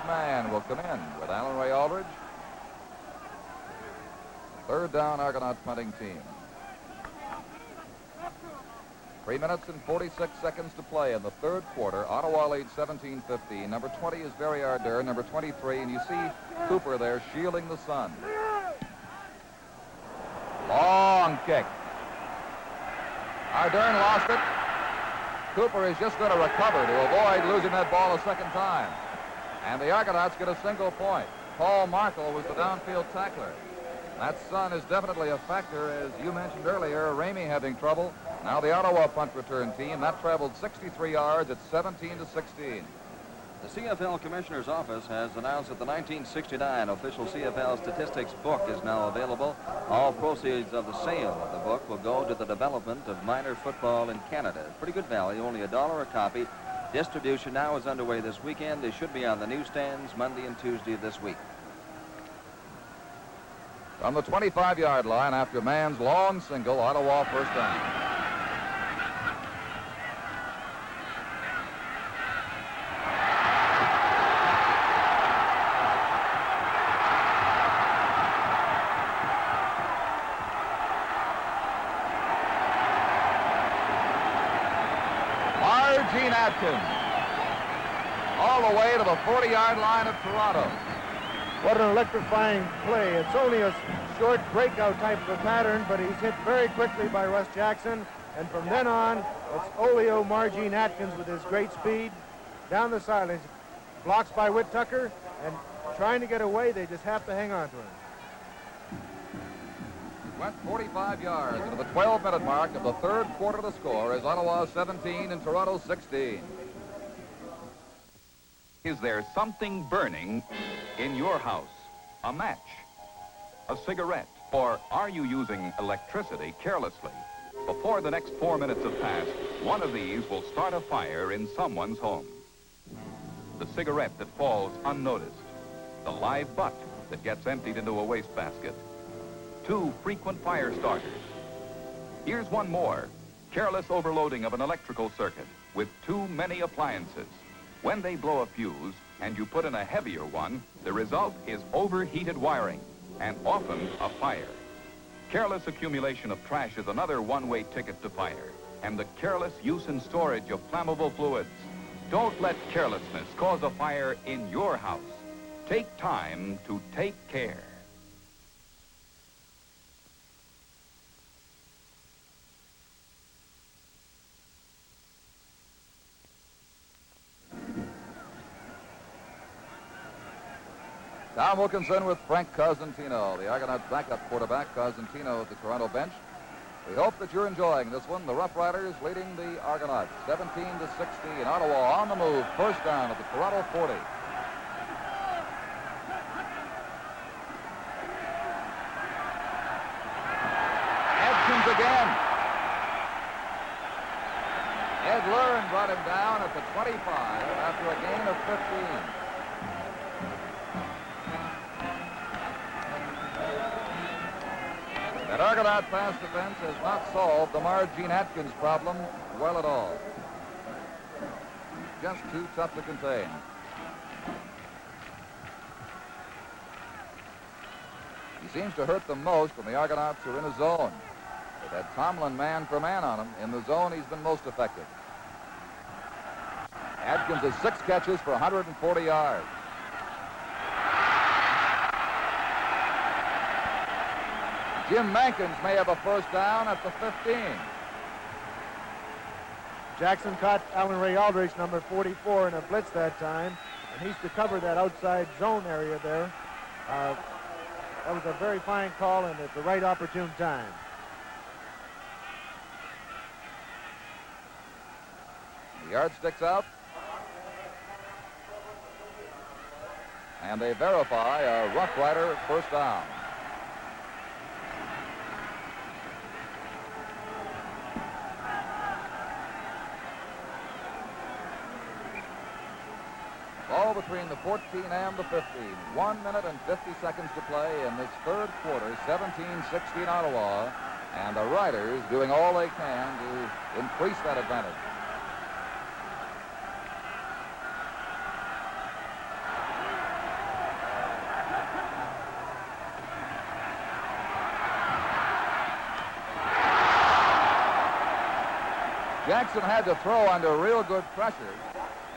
man will come in with Alan Ray Aldridge. Third down, Argonauts punting team. 3 minutes and 46 seconds to play in the third quarter. Ottawa leads 17-15. Number 20 is Barry Ardern, number 23, and you see Cooper there shielding the sun. Long kick. Ardern lost it. Cooper is just going to recover to avoid losing that ball a second time. And the Argonauts get a single point. Paul Markle was the downfield tackler. That sun is definitely a factor, as you mentioned earlier. Ramey having trouble. Now the Ottawa punt return team. That traveled 63 yards at 17-16. The CFL Commissioner's Office has announced that the 1969 official CFL statistics book is now available. All proceeds of the sale of the book will go to the development of minor football in Canada. Pretty good value, only $1 a copy. Distribution now is underway this weekend. They should be on the newsstands Monday and Tuesday of this week. From the 25-yard line, after Mann's long single, Ottawa first down. Gene Atkins, all the way to the 40-yard line of Toronto. What an electrifying play. It's only a short breakout type of a pattern, but he's hit very quickly by Russ Jackson. And from then on, it's Oleo Margene Atkins with his great speed down the sidelines. Blocks by Whit Tucker, and trying to get away, they just have to hang on to him. Went 45 yards into the 12-minute mark of the third quarter. The score is Ottawa 17 and Toronto 16. Is there something burning in your house? A match? A cigarette? Or are you using electricity carelessly? Before the next 4 minutes have passed, one of these will start a fire in someone's home. The cigarette that falls unnoticed. The live butt that gets emptied into a wastebasket. 2 frequent fire starters. Here's one more. Careless overloading of an electrical circuit with too many appliances. When they blow a fuse and you put in a heavier one, the result is overheated wiring and often a fire. Careless accumulation of trash is another one-way ticket to fire, and the careless use and storage of flammable fluids. Don't let carelessness cause a fire in your house. Take time to take care. Tom Wilkinson with Frank Cosentino, the Argonauts backup quarterback. Cosentino at the Toronto bench. We hope that you're enjoying this one. The Rough Riders leading the Argonauts 17-16. Ottawa on the move. First down at the Toronto 40. Atkins again. Ed Lurin brought him down at the 25 after a gain of 15. That Argonaut pass defense has not solved the Margene Atkins problem well at all. Just too tough to contain. He seems to hurt them most when the Argonauts are in a zone. They've had Tomlin man for man on him. In the zone, he's been most effective. Atkins has 6 catches for 140 yards. Jim Mankins may have a first down at the 15. Jackson caught Alan Ray Aldridge, number 44, in a blitz that time, and he's to cover that outside zone area there. That was a very fine call and at the right opportune time. The yardsticks out. And they verify a Rough Rider first down. Ball between the 14 and the 15. 1 minute and 50 seconds to play in this third quarter. 17-16 Ottawa. And the Riders doing all they can to increase that advantage. Jackson had to throw under real good pressure,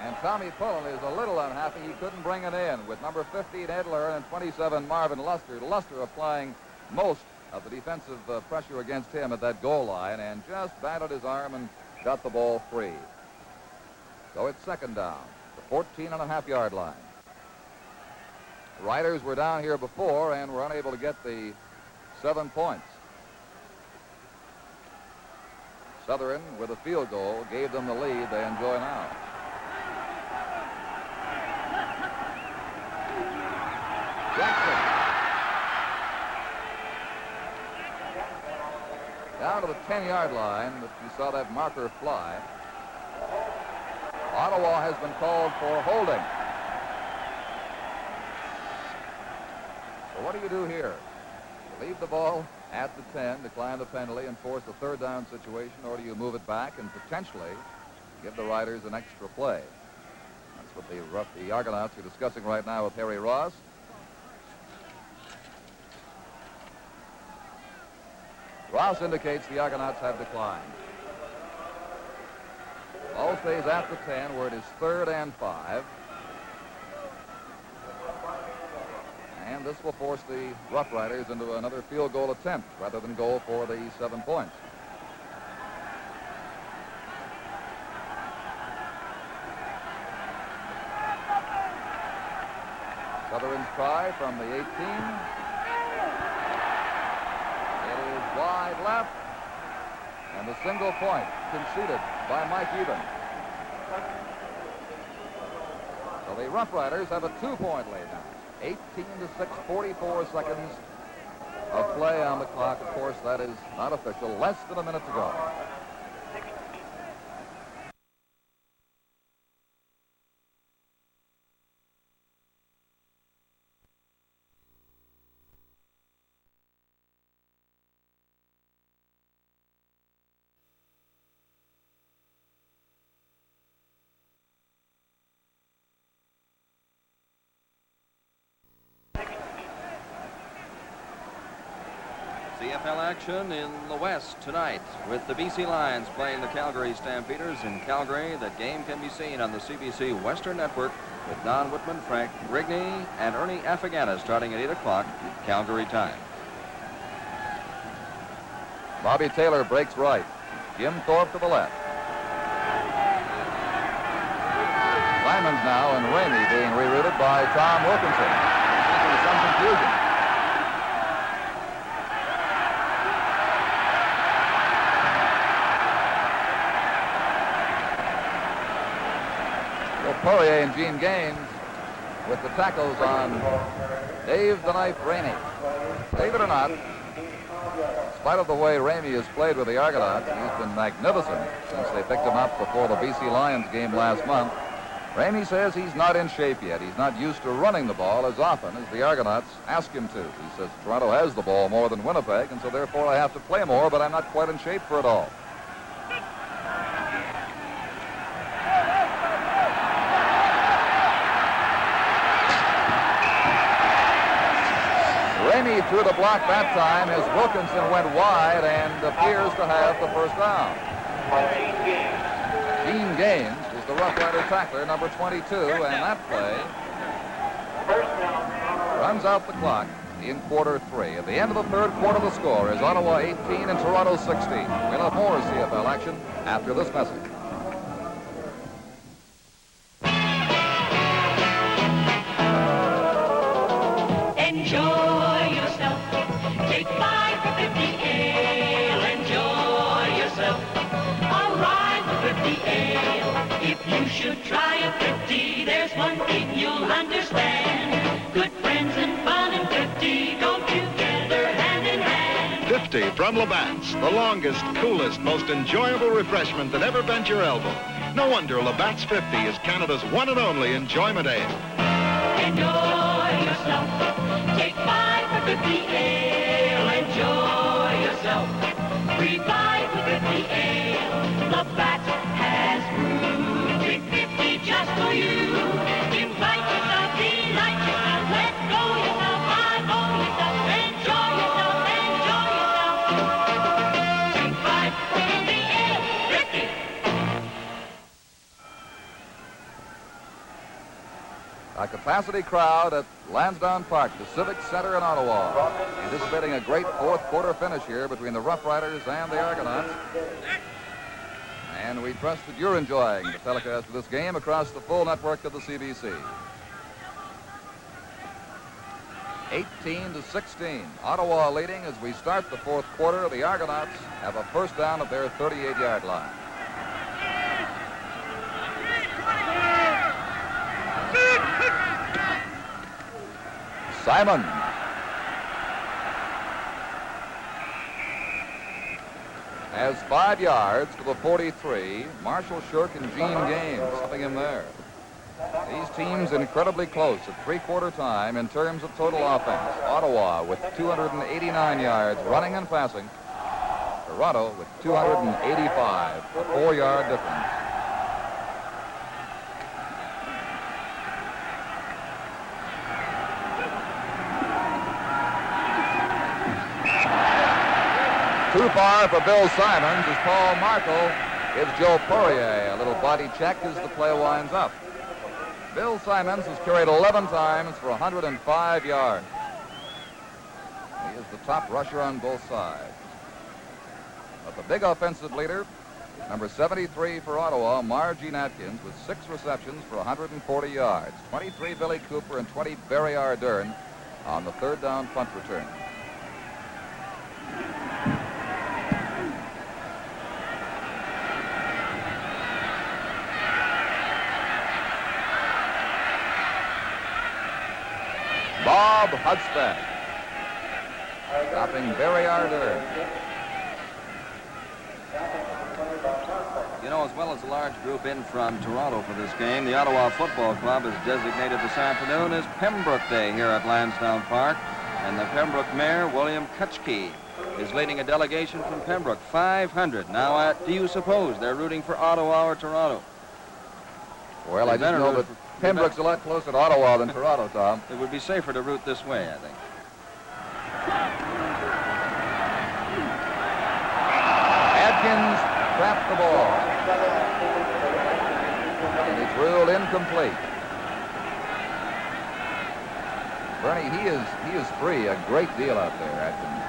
and Tommy Pullen is a little unhappy he couldn't bring it in with number 15 Edler and 27 Marvin Luster. Luster applying most of the defensive pressure against him at that goal line and just batted his arm and got the ball free. So it's second down, the 14.5-yard line. Riders were down here before and were unable to get the 7 points. Southern, with a field goal, gave them the lead they enjoy now. Jackson. Down to the 10-yard line, but you saw that marker fly. Ottawa has been called for holding. So what do you do here? You leave the ball at the 10, decline the penalty, and force a third down situation, or do you move it back and potentially give the Riders an extra play? That's what the Argonauts are discussing right now with Harry Ross. Ross indicates the Argonauts have declined. Ball stays at the 10, where it is 3rd and 5. And this will force the Rough Riders into another field goal attempt rather than go for the 7 points. Southern's try from the 18. It is wide left. And the single point conceded by Mike Eben. So the Rough Riders have a 2-point lead now. 18-6, 44 seconds of play on the clock. Of course, that is not official. Less than a minute to go. CFL action in the West tonight with the BC Lions playing the Calgary Stampeders in Calgary. That game can be seen on the CBC Western Network with Don Whitman, Frank Rigney, and Ernie Afagana starting at 8 o'clock Calgary time. Bobby Taylor breaks right. Jim Thorpe to the left. Lyman's now and Ramey being rerouted by Tom Wilkinson. There's some confusion. Poirier and Gene Gaines with the tackles on Dave the Knife Ramey. Believe it or not, in spite of the way Ramey has played with the Argonauts, he's been magnificent since they picked him up before the BC Lions game last month. Ramey says he's not in shape yet. He's not used to running the ball as often as the Argonauts ask him to. He says Toronto has the ball more than Winnipeg, and so therefore I have to play more, but I'm not quite in shape for it all. Ramey threw the block that time as Wilkinson went wide and appears to have the first down. Gene Gaines is the Rough Rider tackler, number 22, and that play runs out the clock in quarter 3. At the end of the third quarter, the score is Ottawa 18 and Toronto 16. We'll have more CFL action after this message. Should try a 50, there's one thing you'll understand. Good friends and fun and 50 go together hand in hand. 50 from Labatt's, the longest, coolest, most enjoyable refreshment that ever bent your elbow. No wonder Labatt's 50 is Canada's one and only enjoyment ale. Enjoy yourself. Take 5 for 50 ale. Enjoy yourself. Free 5 for 50 ale. Labatt has brewed. Drink 50 just for you. Invite yourself, delight yourself. Let go yourself, eyeball yourself. Enjoy yourself, enjoy yourself. Take 5 for 50 ale. 50. Capacity crowd at Lansdowne Park, the Civic Center in Ottawa, anticipating a great fourth quarter finish here between the Rough Riders and the Argonauts. And we trust that you're enjoying the telecast of this game across the full network of the CBC. 18-16, Ottawa leading as we start the fourth quarter. The Argonauts have a first down at their 38-yard line. Simon. Has 5 yards to the 43. Marshall Shirk and Gene Gaines helping him there. These teams incredibly close at three-quarter time in terms of total offense. Ottawa with 289 yards running and passing. Toronto with 285, a 4-yard difference. Too far for Bill Simons as Paul Markle gives Joe Poirier a little body check as the play winds up. Bill Simons has carried 11 times for 105 yards. He is the top rusher on both sides. But the big offensive leader, number 73 for Ottawa, Margie Atkins, with 6 receptions for 140 yards. 23 Billy Cooper and 20 Barry Ardern on the third down punt return. Bob Hudspeth stopping Barry Ardern. You know, as well as a large group in from Toronto for this game, the Ottawa Football Club has designated this afternoon as Pembroke Day here at Lansdowne Park, and the Pembroke Mayor, William Kutchke, is leading a delegation from Pembroke, 500. Now, do you suppose they're rooting for Ottawa or Toronto? Well, I just know that Pembroke's a lot closer to Ottawa than Toronto, Tom. It would be safer to root this way, I think. Atkins trapped the ball. And it's ruled incomplete. Bernie, he is free a great deal out there, Atkins.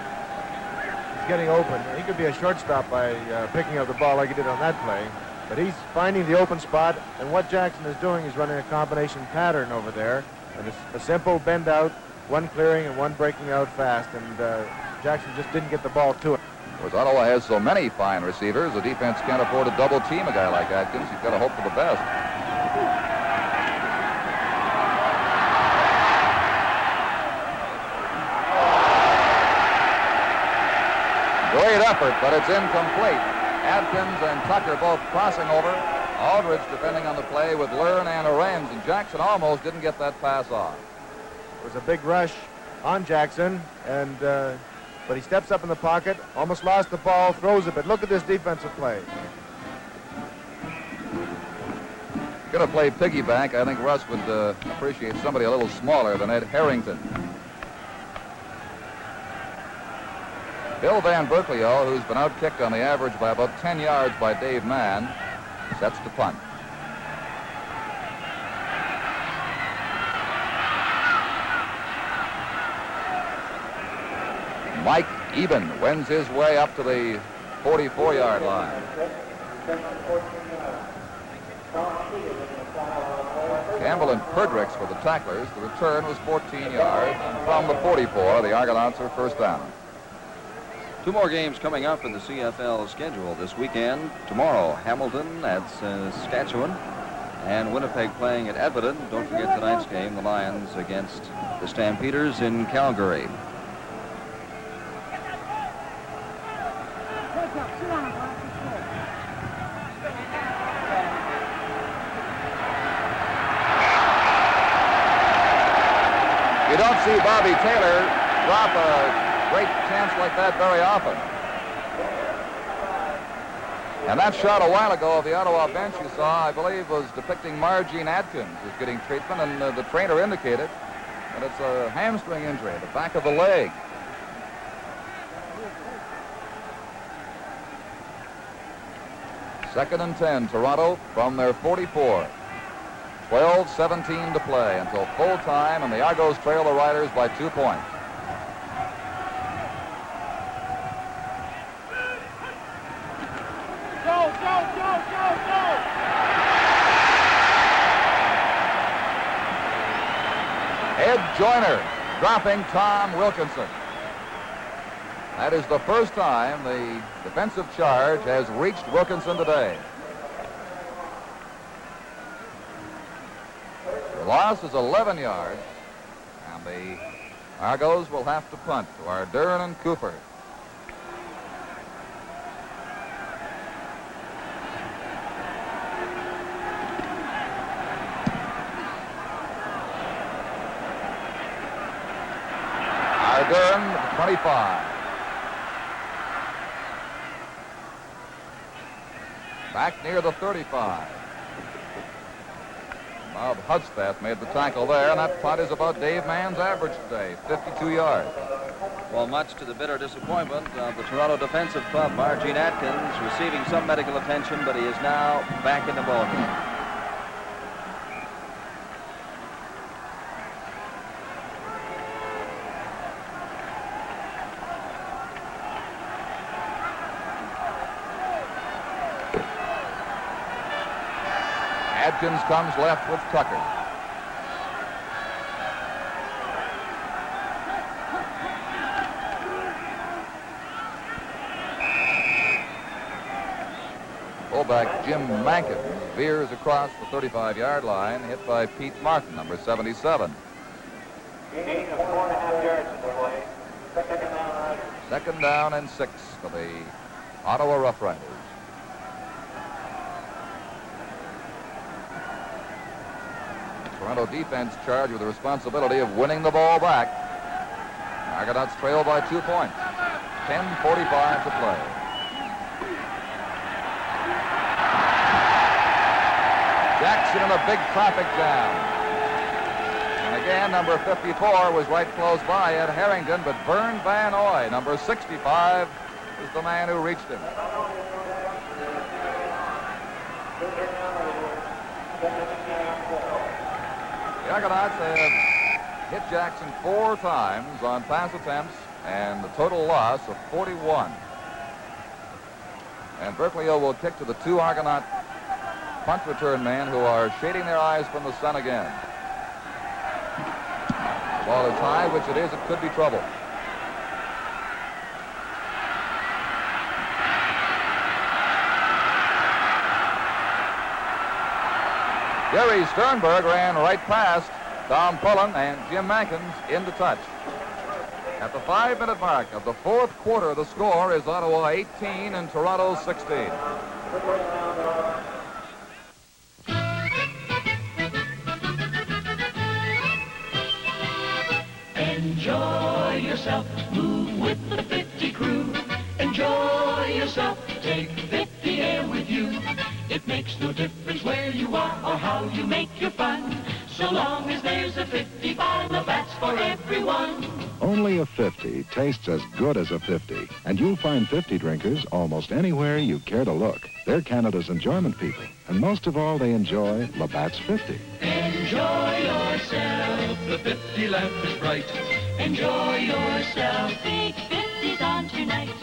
He's getting open. He could be a shortstop by picking up the ball like he did on that play. But he's finding the open spot, and what Jackson is doing is running a combination pattern over there. And it's a simple bend out, one clearing and one breaking out fast, and Jackson just didn't get the ball to it. Of course, Ottawa has so many fine receivers, the defense can't afford to double team a guy like Atkins. You've got to hope for the best. Great effort, but it's incomplete. Atkins and Tucker both crossing over. Aldridge defending on the play with Learn and Arends, and Jackson almost didn't get that pass off. It was a big rush on Jackson, and but he steps up in the pocket, almost lost the ball, throws it, but look at this defensive play. Going to play piggyback. I think Russ would appreciate somebody a little smaller than Ed Harrington. Bill Van Berkeley, who's been outkicked on the average by about 10 yards by Dave Mann, sets to punt. Mike Eben wins his way up to the 44-yard line. Campbell and Perdrix for the tacklers. The return was 14 yards. And from the 44, the Argonauts are first down. 2 more games coming up in the CFL schedule this weekend. Tomorrow, Hamilton at Saskatchewan, and Winnipeg playing at Edmonton. Don't forget tonight's game, the Lions against the Stampeders in Calgary. You don't see Bobby Taylor drop a great chance like that very often. And that shot a while ago of the Ottawa bench you saw, I believe, was depicting Margie Atkins who's getting treatment, and the trainer indicated that it's a hamstring injury, the back of the leg. Second and 10, Toronto from their 44. 12:17 to play until full time, and the Argos trail the Riders by 2 points. Go, go, go, go, go! Ed Joyner dropping Tom Wilkinson. That is the first time the defensive charge has reached Wilkinson today. The loss is 11 yards, and the Argos will have to punt to Ardern and Cooper. Ardern, 25. Back near the 35. Bob Hudspeth made the tackle there, and that punt is about Dave Mann's average today, 52 yards. Well, much to the bitter disappointment of the Toronto Defensive Club, Margene Atkins receiving some medical attention, but he is now back in the ballgame. Atkins comes left with Tucker. Fullback Jim Mankin veers across the 35-yard line, hit by Pete Martin, number 77. Gain of 4.5 yards in the play. Second down and 6 for the Ottawa Rough Riders. Toronto defense charged with the responsibility of winning the ball back. Argonauts trail by 2 points. 10:45 to play. Jackson in a big traffic jam. And again, number 54 was right close by Ed Harrington, but Vern Van Oy, number 65, is the man who reached him. The Argonauts have hit Jackson 4 times on pass attempts and a total loss of 41. And Berkeley will kick to the 2 Argonaut punt return men who are shading their eyes from the sun again. The ball is high, which it is. It could be trouble. Jerry Sternberg ran right past Tom Pullen and Jim Mankins into touch. At the 5-minute mark of the 4th quarter, the score is Ottawa 18 and Toronto 16. Enjoy yourself, move with the 50 crew. Enjoy yourself, take 50 air with you. It makes no difference where you are or how you make your fun. So long as there's a 50 by Labatt's for everyone. Only a 50 tastes as good as a 50, and you'll find 50 drinkers almost anywhere you care to look. They're Canada's enjoyment people, and most of all, they enjoy Labatt's 50. Enjoy yourself, the 50 lamp is bright. Enjoy yourself, big 50's on tonight.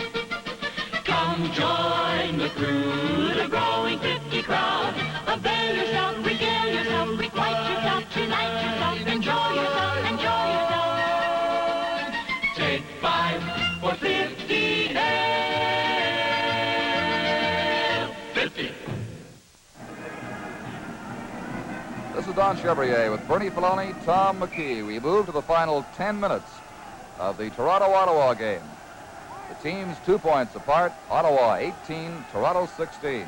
Come join the crew, the growing 50 crowd. Avail yourself, regale yourself, requite yourself, tonight yourself. Enjoy yourself, enjoy yourself. Take 5 for 50 ale. 50. This is Don Chevrier with Bernie Filoni, Tom McKee. We move to the final 10 minutes of the Toronto-Ottawa game. The teams 2 points apart, Ottawa 18, Toronto 16.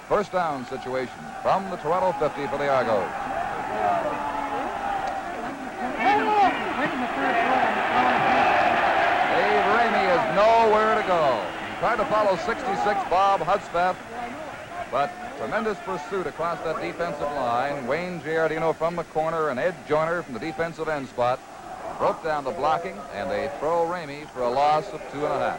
First down situation from the Toronto 50 for the Argos. Dave Ramey is nowhere to go. He tried to follow 66 Bob Hudspeth, but tremendous pursuit across that defensive line. Wayne Giardino from the corner and Ed Joyner from the defensive end spot broke down the blocking, and they throw Ramey for a loss of 2.5.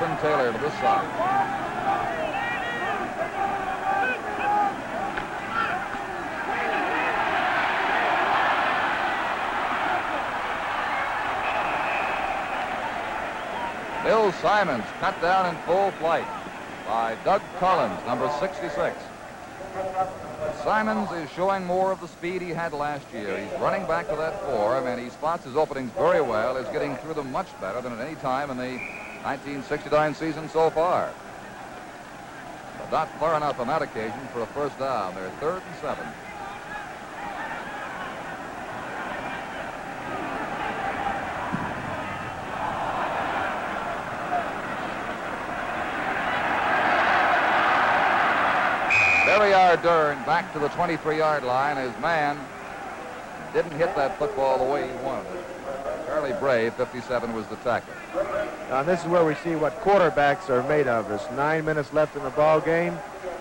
Crispin Taylor to this side. Bill Simons cut down in full flight by Doug Collins, number 66. Simons is showing more of the speed he had last year. He's running back to that form, and he spots his openings very well. Is getting through them much better than at any time in the 1969 season so far. But not far enough on that occasion for a first down. They're 3rd and 7. Dern back to the 23-yard line. His man didn't hit that football the way he wanted it. Charlie Bray, 57, was the tackler. Now this is where we see what quarterbacks are made of. There's 9 minutes left in the ball game.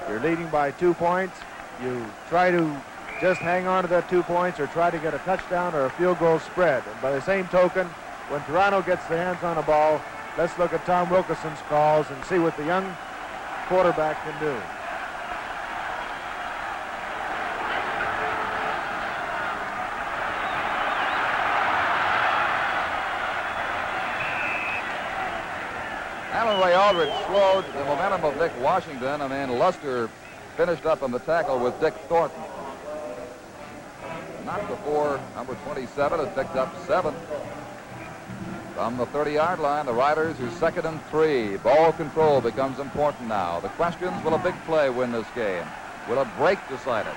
You're leading by 2 points. You try to just hang on to that 2 points or try to get a touchdown or a field goal spread. And by the same token, when Toronto gets their hands on a ball, let's look at Tom Wilkinson's calls and see what the young quarterback can do. Alan Ray Aldrich slowed the momentum of Dick Washington, and then Luster finished up on the tackle with Dick Thornton. Not before number 27 has picked up 7. From the 30-yard line, the Riders are 2nd and 3. Ball control becomes important now. The questions, will a big play win this game? Will a break decide it?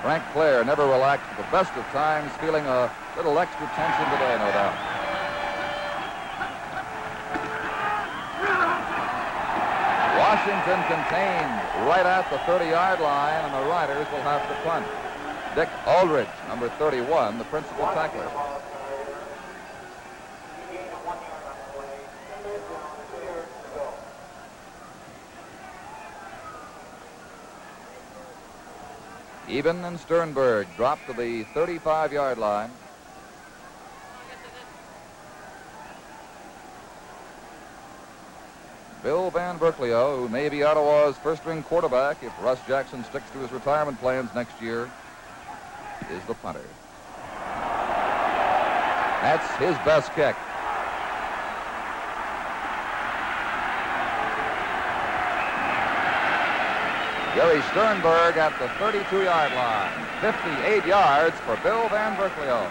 Frank Clare never relaxed at the best of times, feeling a little extra tension today, no doubt. Washington contained right at the 30-yard line, and the Riders will have to punt. Dick Aldrich, number 31, the principal tackler. Even and Sternberg dropped to the 35-yard line. Bill Van Berkelio, who may be Ottawa's first-string quarterback if Russ Jackson sticks to his retirement plans next year, is the punter. That's his best kick. Jerry Sternberg at the 32-yard line. 58 yards for Bill Van Berkelio.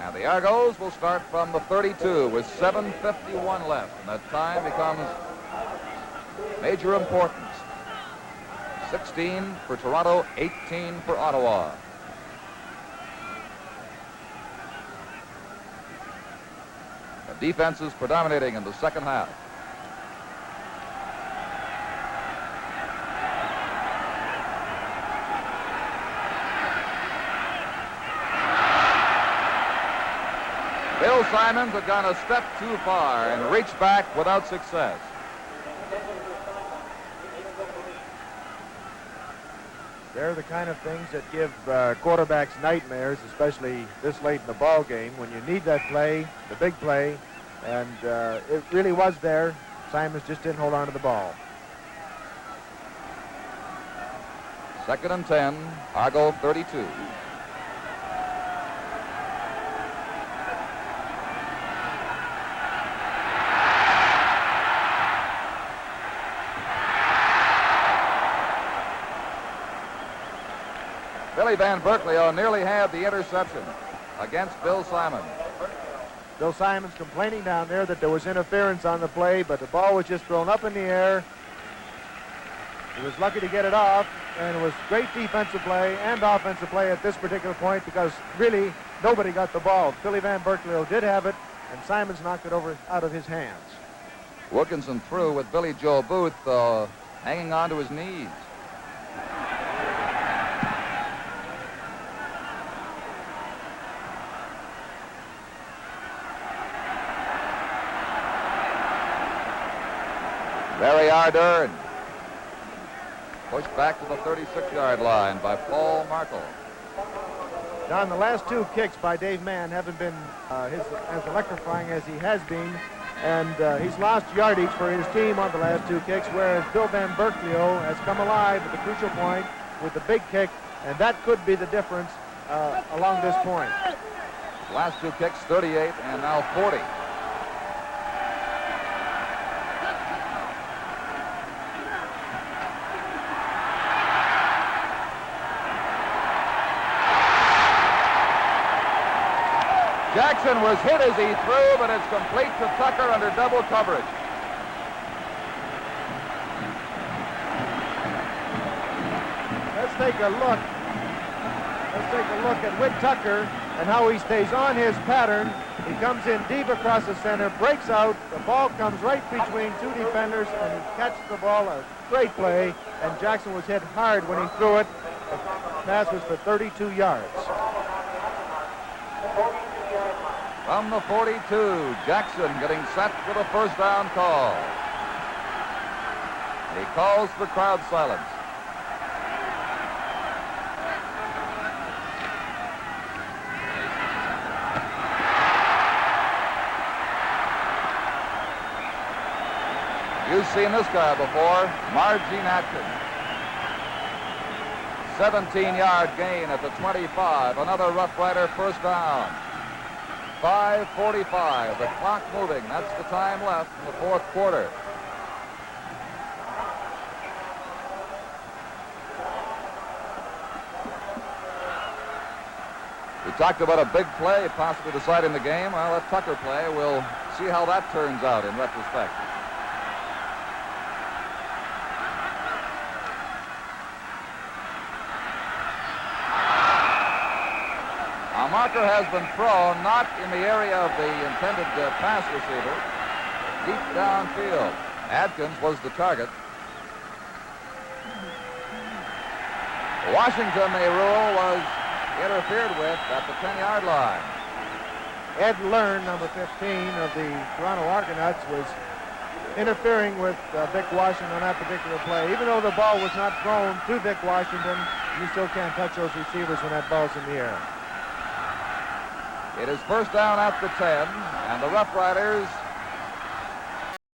And the Argos will start from the 32 with 7:51 left. And that time becomes major importance. 16 for Toronto, 18 for Ottawa. The defense is predominating in the second half. Bill Simons had gone a step too far and reached back without success. They're the kind of things that give quarterbacks nightmares, especially this late in the ball game, when you need that play, the big play, and it really was there. Simons just didn't hold on to the ball. 2nd and 10, Argo 32. Billy Van Berkelio nearly had the interception against Bill Simons. Bill Simons complaining down there that there was interference on the play, but the ball was just thrown up in the air. He was lucky to get it off, and it was great defensive play and offensive play at this particular point because really nobody got the ball. Billy Van Berkelio did have it, and Simons knocked it over out of his hands. Wilkinson threw with Billy Joe Booth hanging on to his knees. Larry Ardern pushed back to the 36-yard line by Paul Markle. Don, the last two kicks by Dave Mann haven't been as electrifying as he has been, and he's lost yardage for his team on the last two kicks, whereas Bill Van Berklio has come alive at the crucial point with the big kick, and that could be the difference along this point. Last two kicks, 38 and now 40. Jackson was hit as he threw, but it's complete to Tucker under double coverage. Let's take a look. Let's take a look at Whit Tucker and how he stays on his pattern. He comes in deep across the center, breaks out. The ball comes right between two defenders, and he catches the ball. A great play, and Jackson was hit hard when he threw it. The pass was for 32 yards. From the 42, Jackson getting set for the first down call. He calls for crowd silence. You've seen this guy before, Margie Atkins. 17-yard gain at the 25. Another Rough Rider first down. 5:45, the clock moving. That's the time left in the fourth quarter. We talked about a big play possibly deciding the game. Well, that Tucker play, we'll see how that turns out in retrospect. A marker has been thrown, not in the area of the intended pass receiver, deep downfield. Adkins was the target. Washington, they rule, was interfered with at the 10-yard line. Ed Learn, number 15 of the Toronto Argonauts, was interfering with Vic Washington on that particular play. Even though the ball was not thrown to Vic Washington, you still can't touch those receivers when that ball's in the air. It is first down at the 10, and the Rough Riders